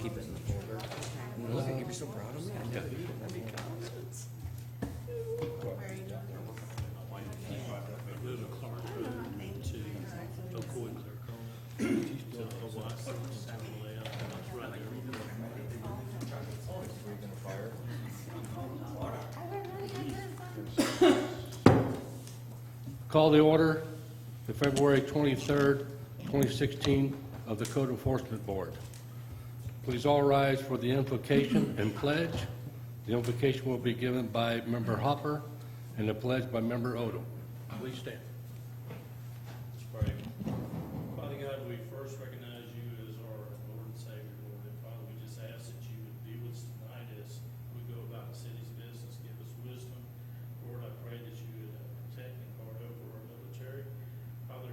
keep it in the folder. Look, you're so proud of me. I know you. That'd be confidence. Move a Clark Road to Ocoee, they're calling it, to Ocoee, to the left, and it's right there. Call the order, the February 23rd, 2016 of the Code Enforcement Board. Please all rise for the invocation and pledge. The invocation will be given by Member Hopper and the pledge by Member Odom. Please stand. Let's pray. Father God, we first recognize you as our Lord and Savior, Lord. And Father, we just ask that you would be with us tonight as we go about the city's business. Give us wisdom. Lord, I pray that you would protect and guard over our military. Father,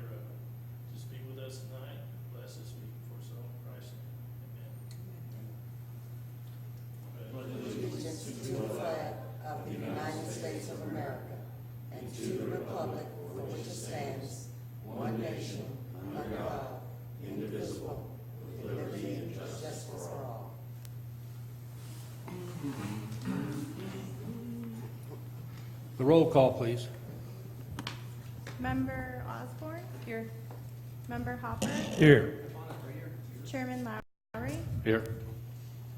just be with us tonight. Bless us week for us all in Christ's name. Amen. Allegiance to the flag of the United States of America and to the republic for which it stands, one nation, under God, indivisible, with liberty and justice for all. The roll call, please. Member Osborne? Here. Member Hopper? Here. Chairman Lowry? Here.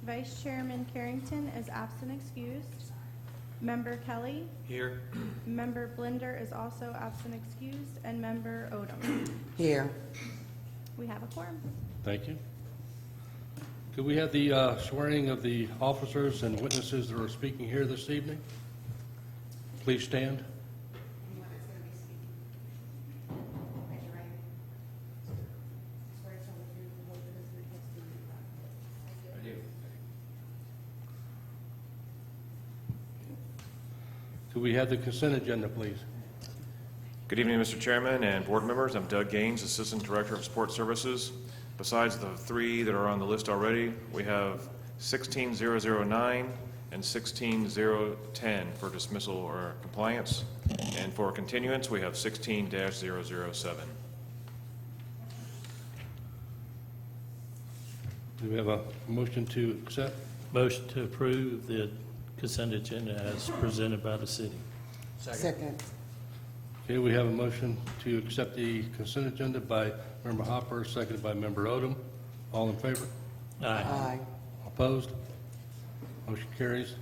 Vice Chairman Carrington is absent excused. Member Kelly? Here. Member Blinder is also absent excused. And Member Odom. Here. We have a quorum. Thank you. Could we have the swearing of the officers and witnesses that are speaking here this evening? Please stand. Could we have the consent agenda, please? Good evening, Mr. Chairman and board members. I'm Doug Gaines, Assistant Director of Support Services. Besides the three that are on the list already, we have 16009 and 16010 for dismissal or compliance. And for continuance, we have 16-007. Do we have a motion to accept? Motion to approve the consent agenda as presented by the city. Second. Okay, we have a motion to accept the consent agenda by Member Hopper, seconded by Member Odom. All in favor? Aye. Aye. Opposed? Motion carries.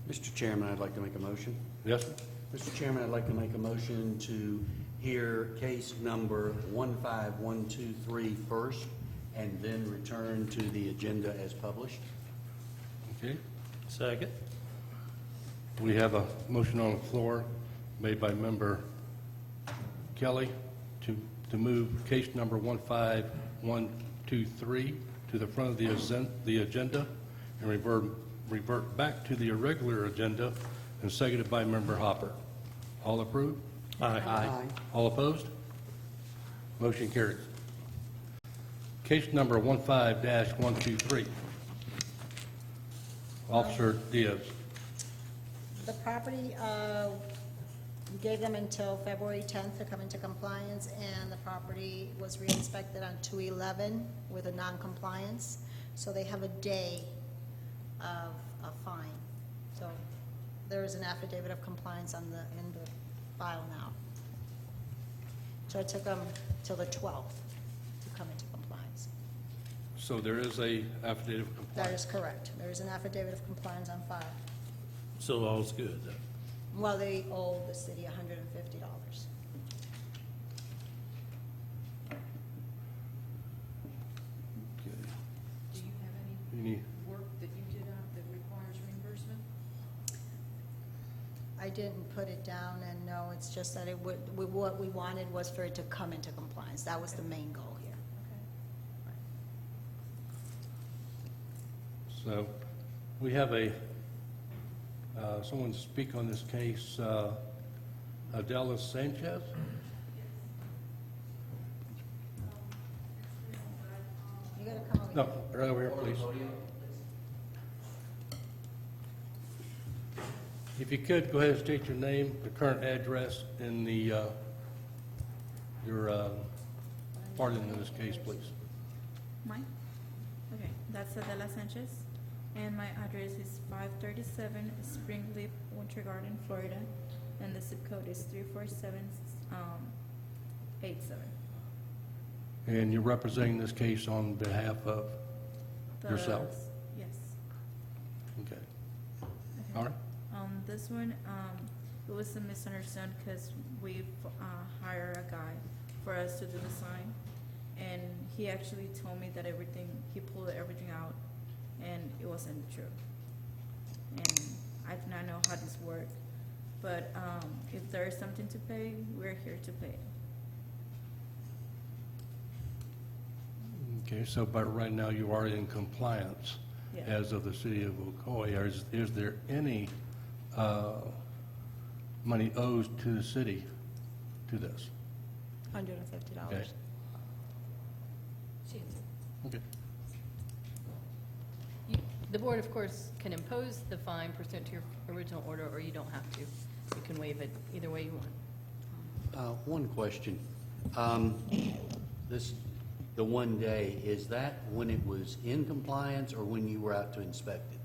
Mr. Chairman, I'd like to make a motion. Yes, sir? Mr. Chairman, I'd like to make a motion to hear case number 15123 first and then return to the agenda as published. Okay. Second. We have a motion on the floor made by Member Kelly to move case number 15123 to the front of the agenda and revert back to the irregular agenda, and seconded by Member Hopper. All approved? Aye. Aye. All opposed? Motion carries. Case number 15-123. Officer Diaz. The property, we gave them until February 10th to come into compliance, and the property was re-inspected on 2/11 with a non-compliance. So they have a day of a fine. So there is an affidavit of compliance in the file now. So it took them till the 12th to come into compliance. So there is a affidavit of compliance. That is correct. There is an affidavit of compliance on file. So all's good then. Well, they owe the city $150. Okay. Do you have Any, any work that you did on that requires reimbursement? I didn't put it down, and no, it's just that it would, what we wanted was for it to come into compliance. That was the main goal here. so we have someone speak on this case, Adela Sanchez. You gotta come over. No, right over here, please. If you could, go ahead and state your name, the current address, and your part in this case, please. Mine? Okay, that's Adela Sanchez, and my address is 537 Spring Leaf, Winter Garden, Florida, and the zip code is 34787. And you're representing this case on behalf of yourself? Yes. Okay. Okay. All right. This one, it was a misunderstanding because we hired a guy for us to do the sign, and he actually told me that he pulled everything out, and it wasn't true. And I do not know how this works, but if there is something to pay, we're here to pay. Okay, so but right now you are in compliance Yeah. as of the city of Ocoee. Is there any money owed to the city to this? $150. Okay. Okay. The board, of course, can impose the fine pursuant to your original order, or you don't have to. You can waive it either way you want. One question. The 1 day, is that when it was in compliance or when you were out to inspect it?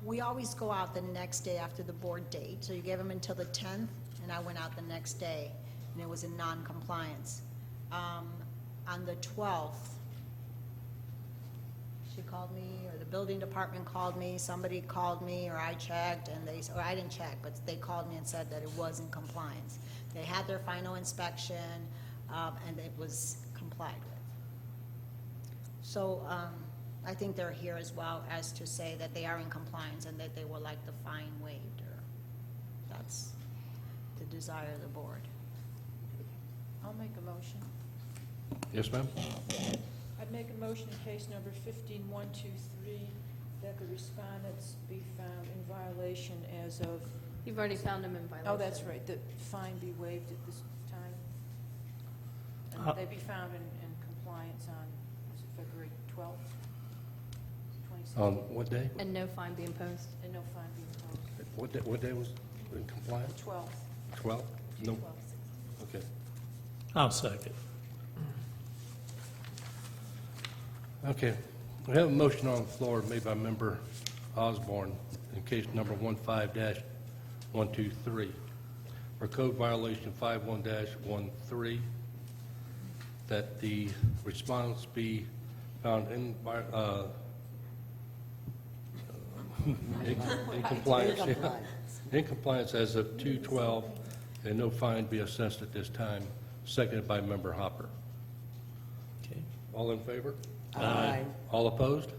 We always go out the next day after the board date, so you gave them until the 10th, and I went out the next day, and it was in non-compliance. On the 12th, she called me, or the building department called me, somebody called me, or I checked, and or I didn't check, but they called me and said that it was in compliance. They had their final inspection, and it was complied with. So, I think they're here as well as to say that they are in compliance and that they would like the fine waived, or that's the desire of the board. I'll make a motion. Yes, ma'am? I'd make a motion in case number 15123 that the respondents be found in violation as of, You've already found them in violation. oh, that's right, the fine be waived at this time. And that they be found in compliance on, was it February 12th, 2016? On what day? And no fine be imposed. And no fine be imposed. What day was in compliance? 12th. 12? No. 12th. Okay. I'll second. Okay. We have a motion on the floor made by Member Osborne in case number 15-123 for code violation 51-13, that the respondents be found in compliance. In compliance. In compliance as of 2/12, and no fine be assessed at this time. Seconded by Member Hopper. Okay. All in favor? Aye. All opposed?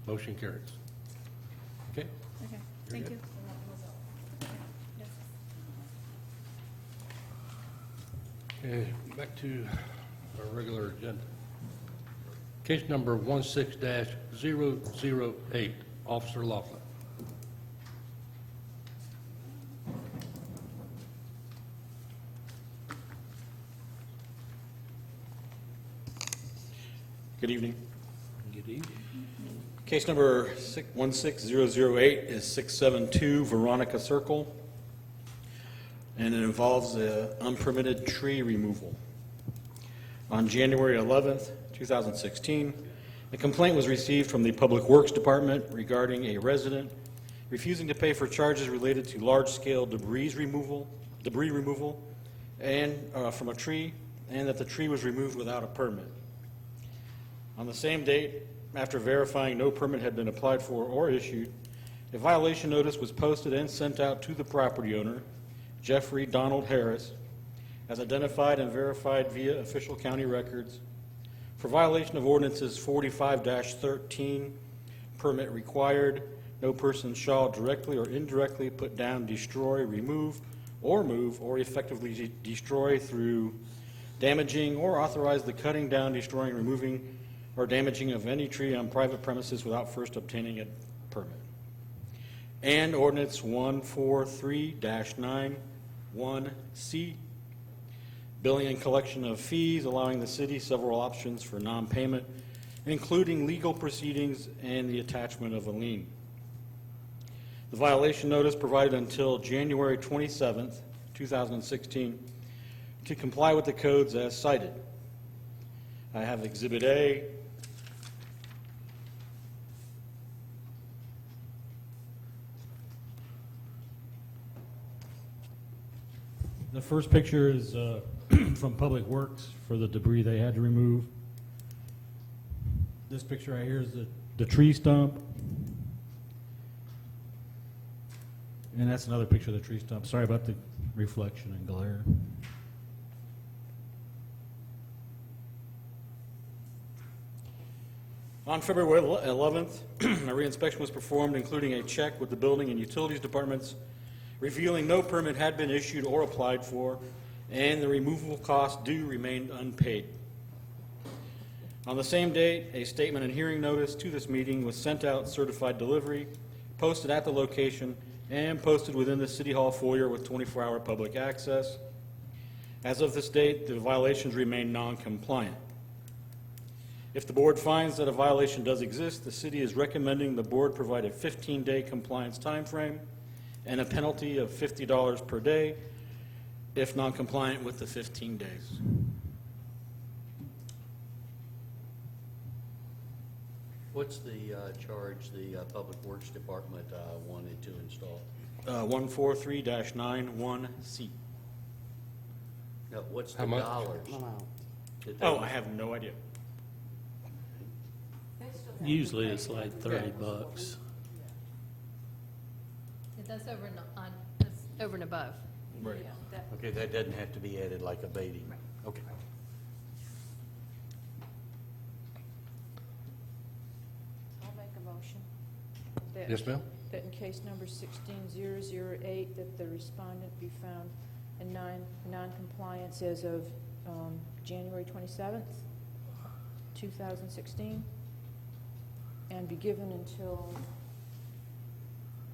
Motion carries. Okay? Okay, thank you. Yes. Okay, back to our regular agenda. Case number 16-008, Officer Laughlin. Good evening. Good evening. Case number 16008 is 672 Veronica Circle, and it involves unpermitted tree removal. On January 11th, 2016, a complaint was received from the Public Works Department regarding a resident refusing to pay for charges related to large-scale debris removal and from a tree, and that the tree was removed without a permit. On the same date, after verifying no permit had been applied for or issued, a violation notice was posted and sent out to the property owner, Jeffrey Donald Harris, as identified and verified via official county records, for violation of ordinances 45-13, permit required, no person shall directly or indirectly put down, destroy, remove, or move, or effectively destroy through damaging or authorize the cutting down, destroying, removing, or damaging of any tree on private premises without first obtaining a permit. And ordinance 143-91C, billing and collection of fees, allowing the city several options for non-payment, including legal proceedings and the attachment of a lien. The violation notice provided until January 27th, 2016, to comply with the codes as cited. I have Exhibit A. The first picture is from Public Works for the debris they had to remove. This picture right here is the tree stump. And that's another picture of the tree stump. Sorry about the reflection and glare. On February 11th, a reinspection was performed, including a check with the Building and Utilities Departments, revealing no permit had been issued or applied for, and the removal costs due remained unpaid. On the same date, a statement and hearing notice to this meeting was sent out, certified delivery, posted at the location, and posted within the City Hall foyer with 24-hour public access. As of this date, the violations remain non-compliant. If the board finds that a violation does exist, the city is recommending the board provide a 15-day compliance timeframe and a penalty of $50 per day if non-compliant with the 15 days. What's the charge the Public Works Department wanted to install? 143-91C. Now, what's How the much? dollars? that they Oh, want? I have no idea. Usually it's like $30. That's that's over and above. Right. Yeah, that- Okay, that doesn't have to be added like abating. Okay. I'll make a motion. that- Yes, ma'am? That in case number 16008, that the respondent be found in non-compliance as of January 27th, 2016, and be given until,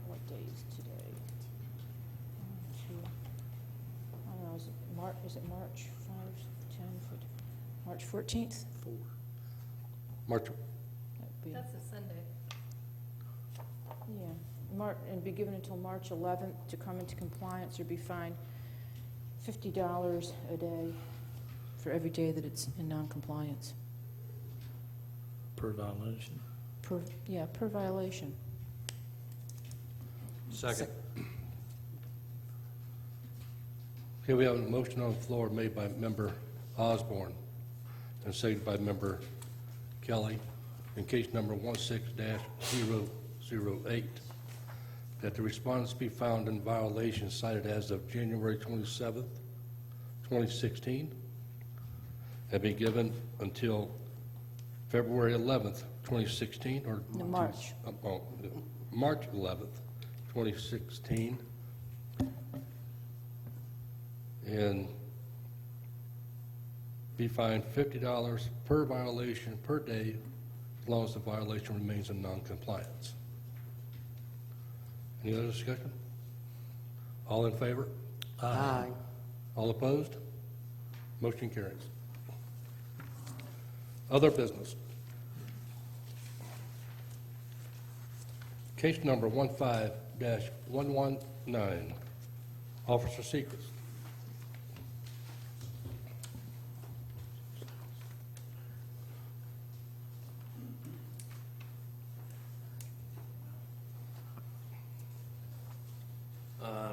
what day is today? 1, 2, I don't know, is it March 5, 10, March 14th? March, That'd be- That's a Sunday. Yeah, and be given until March 11th to come into compliance or be fined $50 a day for every day that it's in non-compliance. Per violation. Per violation. Second. okay, we have a motion on the floor made by Member Osborne and seconded by Member Kelly in case number 16-008, that the respondents be found in violation cited as of January 27th, 2016, and be given until February 11th, 2016, or? No, March. March 11th, 2016. And be fined $50 per violation per day, as long as the violation remains in non-compliance. Any other discussion? All in favor? Aye. All opposed? Motion carries. Other business. Case number 15-119, Officer Secrets.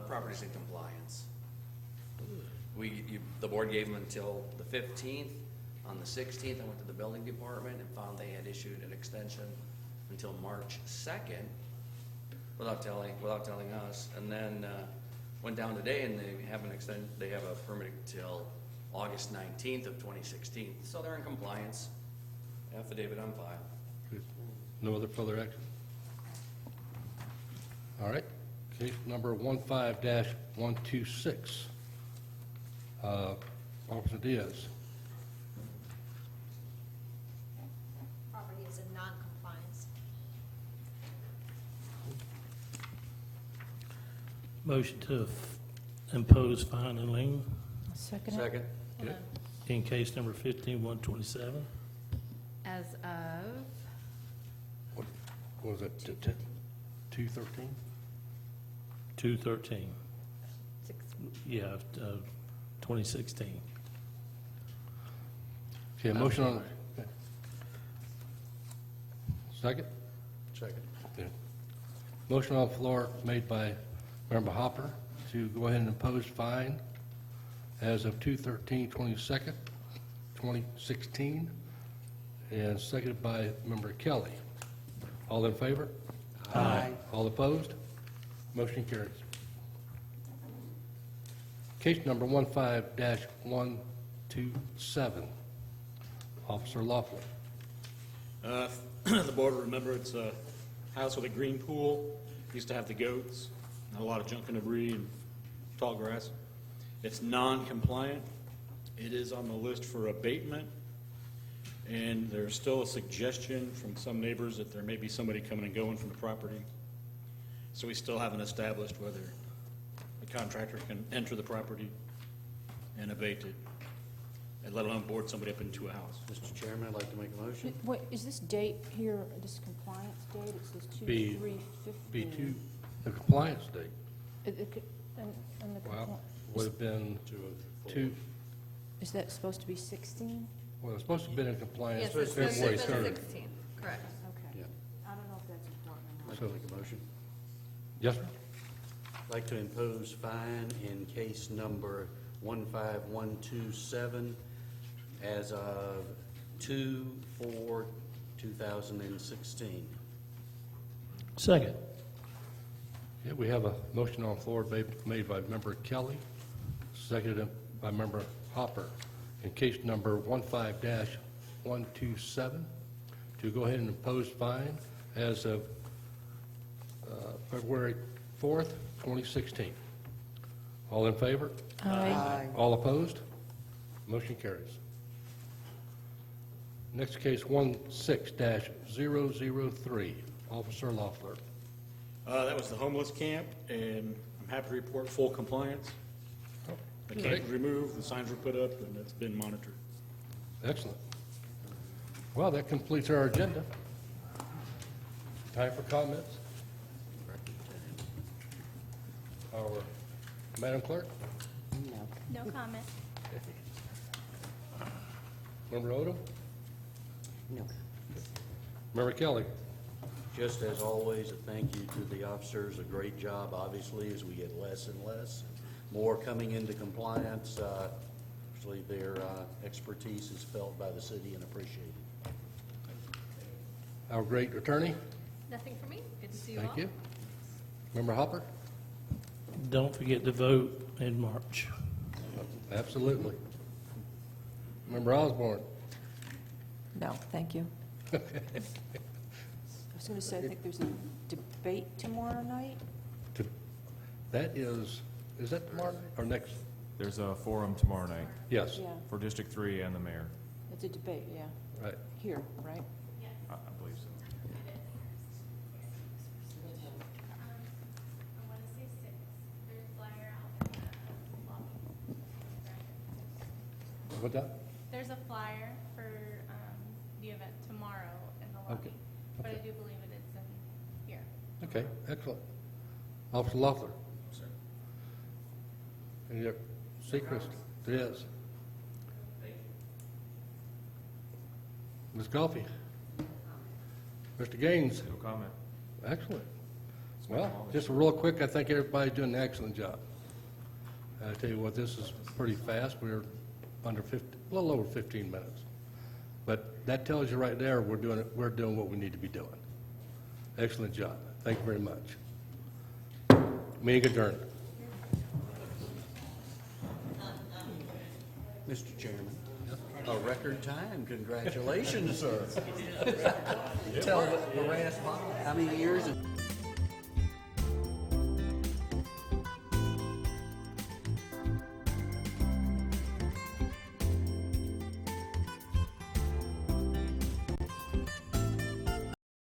Property's in compliance. The board gave them until the 15th. On the 16th, I went to the building department and found they had issued an extension until March 2nd without telling us. And then went down today and they have a permit till August 19th of 2016. So they're in compliance. Affidavit on file. No other further action? All right. Case number 15-126, Officer Diaz. Property is in non-compliance. Motion to impose fine and lien Second it? Second. Okay. in case number 15-127. As of, What was it, 213? 2/13, 6, 2016. Okay, a motion on, Second? Second. Okay. Motion on the floor made by Member Hopper to go ahead and impose fine as of 2/13/2016, and seconded by Member Kelly. All in favor? Aye. All opposed? Motion carries. Case number 15-127. Officer Laughlin. The board will remember it's a house with a green pool. Used to have the goats, and a lot of junk and debris and tall grass. It's non-compliant. It is on the list for abatement, and there's still a suggestion from some neighbors that there may be somebody coming and going from the property. So we still haven't established whether the contractor can enter the property and abate it, and let alone board somebody up into a house. Mr. Chairman, I'd like to make a motion. Wait, is this date here, this compliance date, it says Be- 2/3/15? B2, the compliance date, And the well, would have been 204. two, is that supposed to be 16? well, it's supposed to have been in compliance Yes, it's February supposed to have 3rd. been 16, correct. Okay. Yeah. I don't know if that's important or I'd not. like to make a motion. Yes, sir? I'd like to impose fine in case number 15127 as of 2/4/2016. Second. Yeah, we have a motion on the floor made by Member Kelly, seconded by Member Hopper, in case number 15-127, to go ahead and impose fine as of February 4th, 2016. All in favor? Aye. All opposed? Motion carries. Next case, 16-003, Officer Loeffler. That was the homeless camp, and I'm happy to report full compliance. The camp Great. was removed, the signs were put up, and it's been monitored. Excellent. Well, that completes our agenda. Time for comments. Our Madam Clerk, No comment. Member Odom, No. Member Kelly. Just as always, a thank you to the officers, a great job, obviously, as we get less and less, more coming into compliance. Actually, their expertise is felt by the city and appreciated. Our great attorney, Nothing for me. Good to see you all. thank you. Member Hopper, Don't forget to vote in March. absolutely. Member Osborne, No, thank you. I was going to say, I think there's a debate tomorrow night. that is that tomorrow night or next? There's a forum tomorrow night Yes, Yeah, for District 3 and the mayor. it's a debate, yeah. right. Here, right? I believe so. I want to say 6. There's a flyer out in the lobby. What's that? There's a flyer for the event tomorrow in the lobby. Okay. But I Okay. do believe it is in here. Okay, excellent. Officer Loeffler. Sir. Any other secrets? Yes. Thank you. Ms. Coffey? Mr. Gaines? No comment. Excellent. Well, just real quick, I think everybody's doing an excellent job. I tell you what, this is pretty fast. We're under 50, a little over 15 minutes. But that tells you right there, we're doing what we need to be doing. Excellent job. Thank you very much. Meeting adjourned. Mr. Chairman, a record time. Congratulations, sir. Tell the last how many years?